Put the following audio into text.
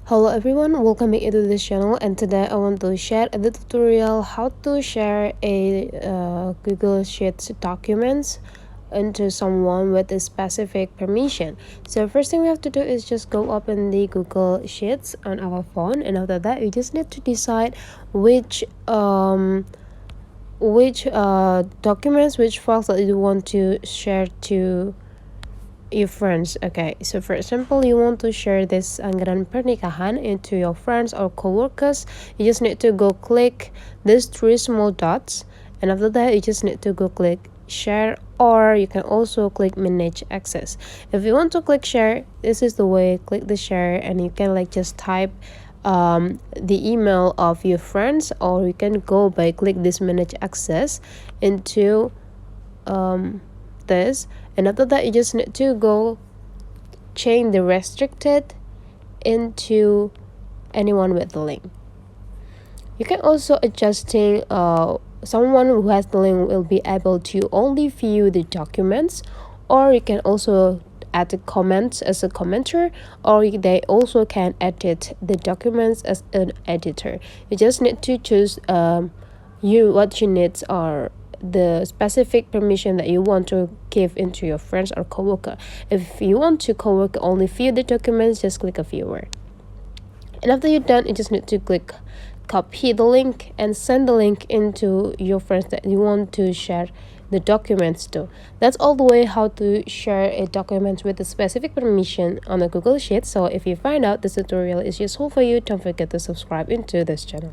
Hello everyone, welcome back to this channel, and today I want to share the tutorial how to share a Google Sheets documents into someone with a specific permission. So first thing we have to do is just go open the Google Sheets on our phone, and after that we just need to decide which documents, which files that you want to share to your friends. Okay, so for example, you want to share this anggaran pernikahan into your friends or co-workers. You just need to go click these three small dots, and after that you just need to go click share, or you can also click manage access. If you want to click share, this is the way. Click the share and you can just type the email of your friends, or you can go by click this manage access into this, and after that you just need to go change the restricted into anyone with the link. You can also adjusting someone who has the link will be able to only view the documents, or you can also add the comments as a commenter, or they also can edit the documents as an editor. You just need to choose what you need are the specific permission that you want to give into your friends or coworker. If you want to coworker only view the documents, just click a viewer. And after you're done, you just need to click copy the link and send the link into your friends that you want to share the documents to. That's all the way how to share a document with a specific permission on a Google Sheet. So if you find out this tutorial is useful for you, don't forget to subscribe into this channel.